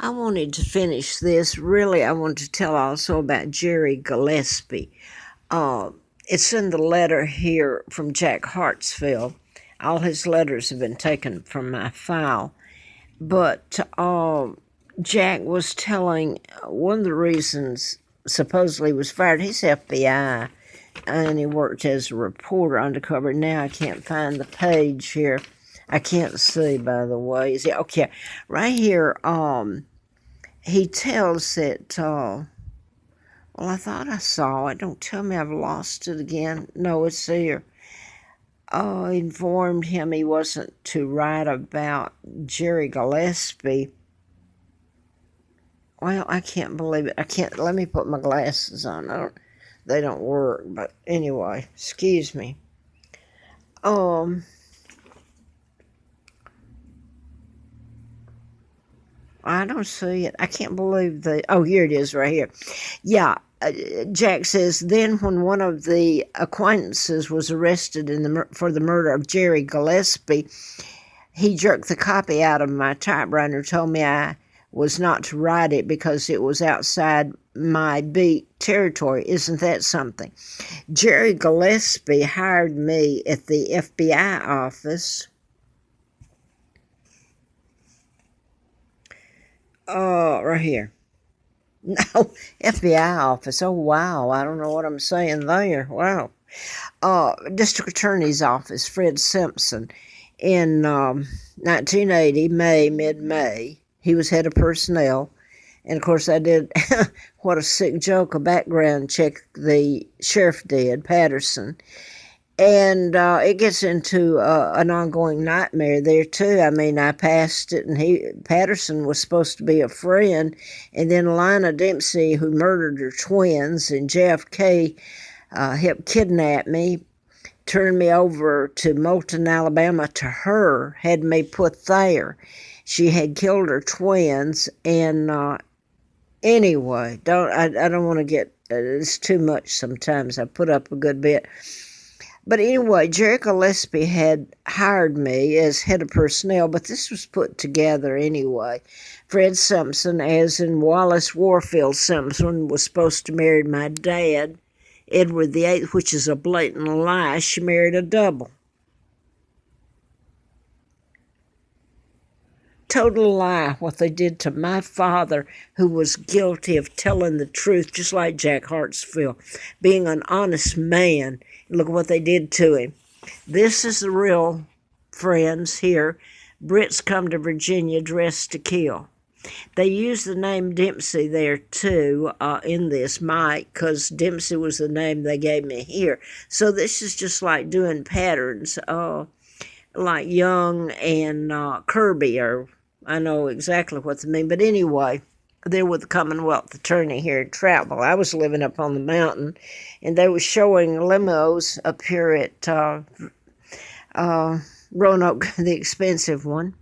I wanted to finish this. Really, I wanted to tell also about Jerry Gillespie. Uh, it's in the letter here from Jack Hartsfield. All his letters have been taken from my file. But Jack was telling one of the reasons supposedly he was fired. He's FBI and he worked as a reporter undercover. Now I can't find the page here. I can't see, by the way. Is it okay? Right here, he tells that, well, I thought I saw it. Don't tell me I've lost it again. No, it's here. Informed him he wasn't to write about Jerry Gillespie. Well, I can't believe it. I can't. Let me put my glasses on. They don't work. But anyway, excuse me. I don't see it. I can't believe the. Oh, here it is, right here. Yeah, Jack says, then when one of the acquaintances was arrested for the murder of Jerry Gillespie, he jerked the copy out of my typewriter and told me I was not to write it because it was outside my beat territory. Isn't that something? Jerry Gillespie hired me at the FBI office. Right here. No, FBI office. Oh, wow. I don't know what I'm saying there. Wow. District Attorney's office, Fred Simpson. In 1980, mid-May, he was head of personnel. And, of course, I did, what a sick joke, a background check the sheriff did, Patterson. And it gets into an ongoing nightmare there too. I mean, I passed it, and Patterson was supposed to be a friend, and then Lina Dempsey, who murdered her twins, and JFK helped kidnap me, turned me over to Moulton, Alabama, to her, had me put there. She had killed her twins, and anyway, I don't want to get. It's too much sometimes. I put up a good bit. But anyway, Jerry Gillespie had hired me as head of personnel, but this was put together anyway. Fred Simpson, as in Wallace Warfield Simpson, was supposed to marry my dad, Edward VIII, which is a blatant lie. She married a double. Total lie what they did to my father, who was guilty of telling the truth, just like Jack Hartsfield, being an honest man. Look what they did to him. This is the real friends here. Brits come to Virginia dressed to kill. They use the name Dempsey there too in this, Mike, because Dempsey was the name they gave me here. So this is just like doing patterns, like Young and Kirby, or I know exactly what they mean. But anyway, they're with the Commonwealth Attorney here in Troutville. I was living up on the mountain, and they were showing limos up here at Roanoke, the expensive one,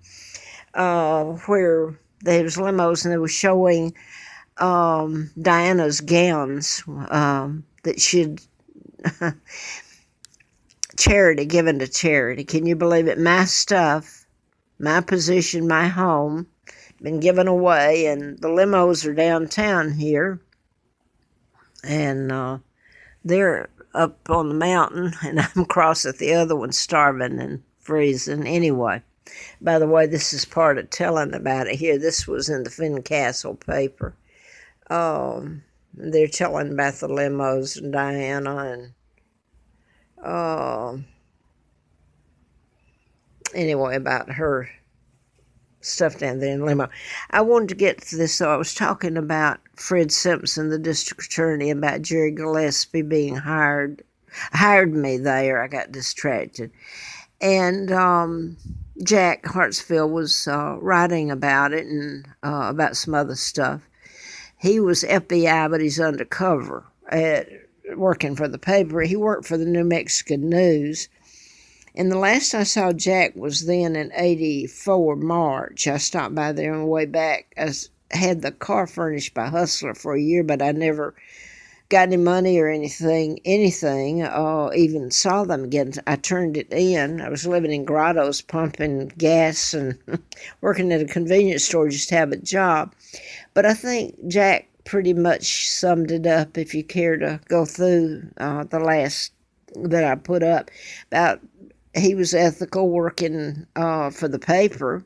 where there was limos, and they were showing Diana's gowns that she'd given to charity. Can you believe it? My stuff, my position, my home, been given away, and the limos are downtown here, and they're up on the mountain, and I'm across at the other one, starving and freezing. Anyway, by the way, this is part of telling about it here. This was in the Fincastle paper. They're telling about the limos and Diana, and anyway, about her stuff down there in limo. I wanted to get to this, so I was talking about Fred Simpson, the district attorney, about Jerry Gillespie being hired me there. I got distracted. And Jack Hartsfield was writing about it and about some other stuff. He was FBI, but he's undercover working for the paper. He worked for the New Mexican News. And the last I saw Jack was then in 84 March. I stopped by there on the way back. I had the car furnished by Hustler for a year, but I never got any money or anything, even saw them again. I turned it in. I was living in grottos, pumping gas and working at a convenience store just to have a job. But I think Jack pretty much summed it up if you care to go through the last that I put up about he was ethical working for the paper.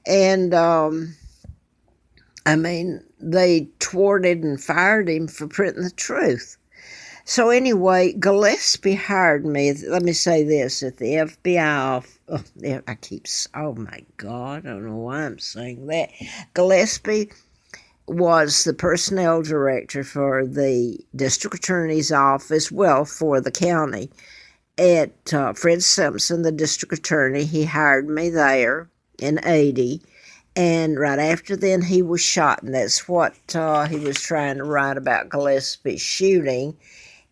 And they thwarted and fired him for printing the truth. So anyway, Gillespie hired me. Let me say this: at the FBI, oh my God, I don't know why I'm saying that. Gillespie was the personnel director for the district attorney's office, well, for the county. At Fred Simpson, the district attorney, he hired me there in 80. And right after then, he was shot, and that's what he was trying to write about Gillespie's shooting,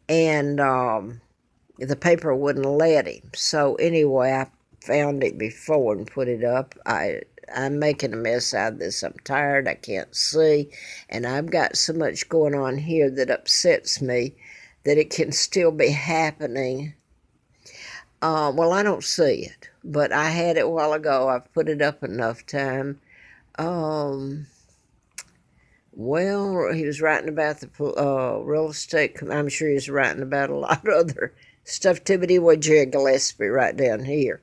and the paper wouldn't let him. So anyway, I found it before and put it up. I'm making a mess out of this. I'm tired. I can't see, and I've got so much going on here that upsets me that it can still be happening. Well, I don't see it, but I had it a while ago. I've put it up enough time. Well, he was writing about the real estate. I'm sure he was writing about a lot of other stuff too, but anyway, Jerry Gillespie right down here.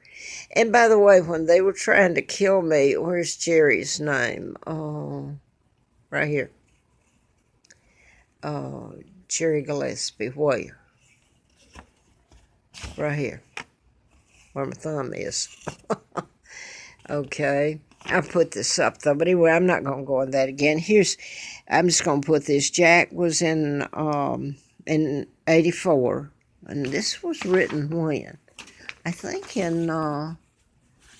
And by the way, when they were trying to kill me, where's Jerry's name? Oh, right here. Jerry Gillespie, where? Right here, where my thumb is. Okay. I put this up though, but anyway, I'm not going to go on that again. I'm just going to put this. Jack was in 84, and this was written when? I think in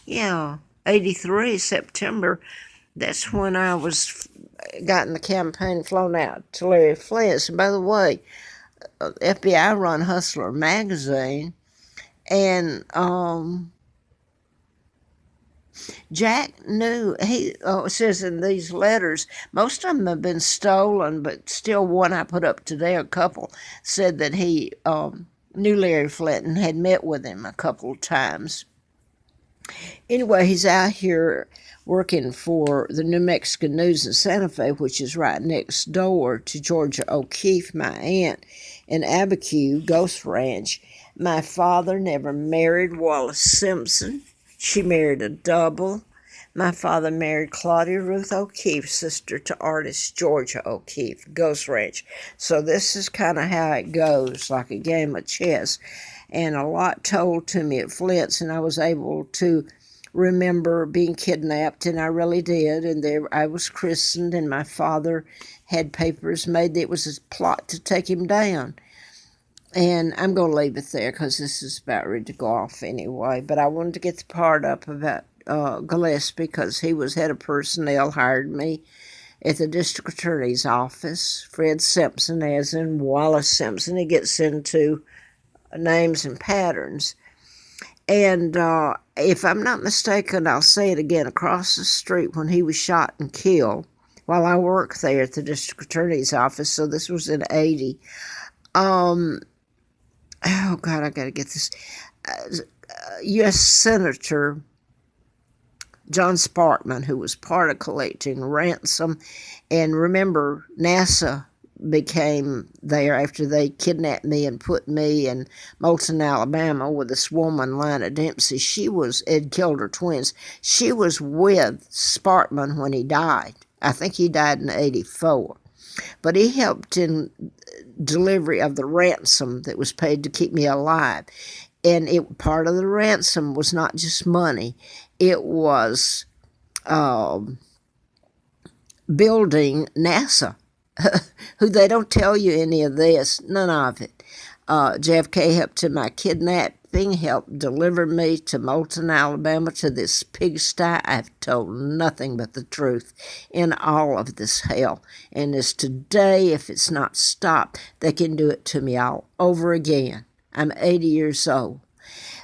83 September. That's when I got in the campaign, flown out to Larry Flint's. And by the way, FBI run Hustler magazine, and Jack knew, he says in these letters, most of them have been stolen, but still one I put up today, a couple, said that he knew Larry Flint and had met with him a couple of times. Anyway, he's out here working for the New Mexican News in Santa Fe, which is right next door to Georgia O'Keeffe, my aunt, in Abiquiu, Ghost Ranch. My father never married Wallace Simpson. She married a double. My father married Claudia Ruth O'Keeffe, sister to artist Georgia O'Keeffe, Ghost Ranch. So this is kind of how it goes, like a game of chess. And a lot told to me at Flint's, and I was able to remember being kidnapped, and I really did. And there I was christened, and my father had papers made that it was a plot to take him down. And I'm going to leave it there because this is about ready to go off anyway. But I wanted to get the part up about Gillespie because he was head of personnel, hired me at the district attorney's office. Fred Simpson, as in Wallace Simpson. He gets into names and patterns. And if I'm not mistaken, I'll say it again, across the street when he was shot and killed while I worked there at the district attorney's office, so this was in 80, oh, God, I got to get this. U.S. Senator John Sparkman, who was part of collecting ransom. And remember, NASA became there after they kidnapped me and put me in Moulton, Alabama with this woman, Lina Dempsey. Had killed her twins. She was with Sparkman when he died. I think he died in 84. But he helped in delivery of the ransom that was paid to keep me alive. And part of the ransom was not just money. It was building NASA, who they don't tell you any of this, none of it. JFK helped in my kidnapping, helped deliver me to Moulton, Alabama, to this pigsty. I've told nothing but the truth in all of this hell. And as today, if it's not stopped, they can do it to me all over again. I'm 80 years old.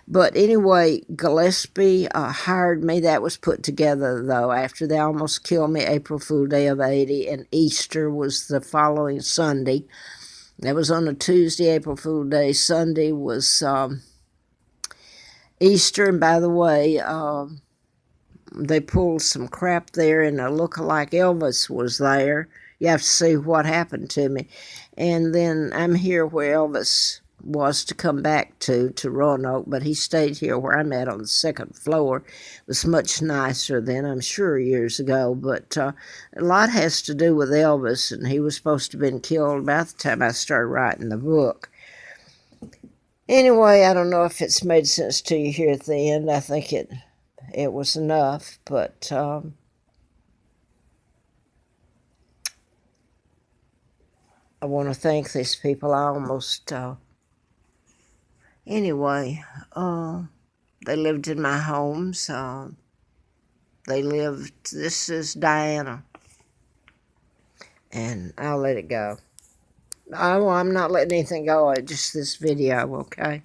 But anyway, Gillespie hired me. That was put together, though, after they almost killed me April Fool Day of 80, and Easter was the following Sunday. That was on a Tuesday, April Fool's Day. Sunday was Easter, and by the way, they pulled some crap there, and a lookalike Elvis was there. You have to see what happened to me. And then I'm here where Elvis was to come back to Roanoke, but he stayed here where I'm at on the second floor. It was much nicer then, I'm sure, years ago, but a lot has to do with Elvis, and he was supposed to have been killed about the time I started writing the book. Anyway, I don't know if it's made sense to you here at the end. I think it was enough, but I want to thank these people. I almost anyway, they lived in my homes. They lived, this is Diana, and I'll let it go. I'm not letting anything go, just this video, okay?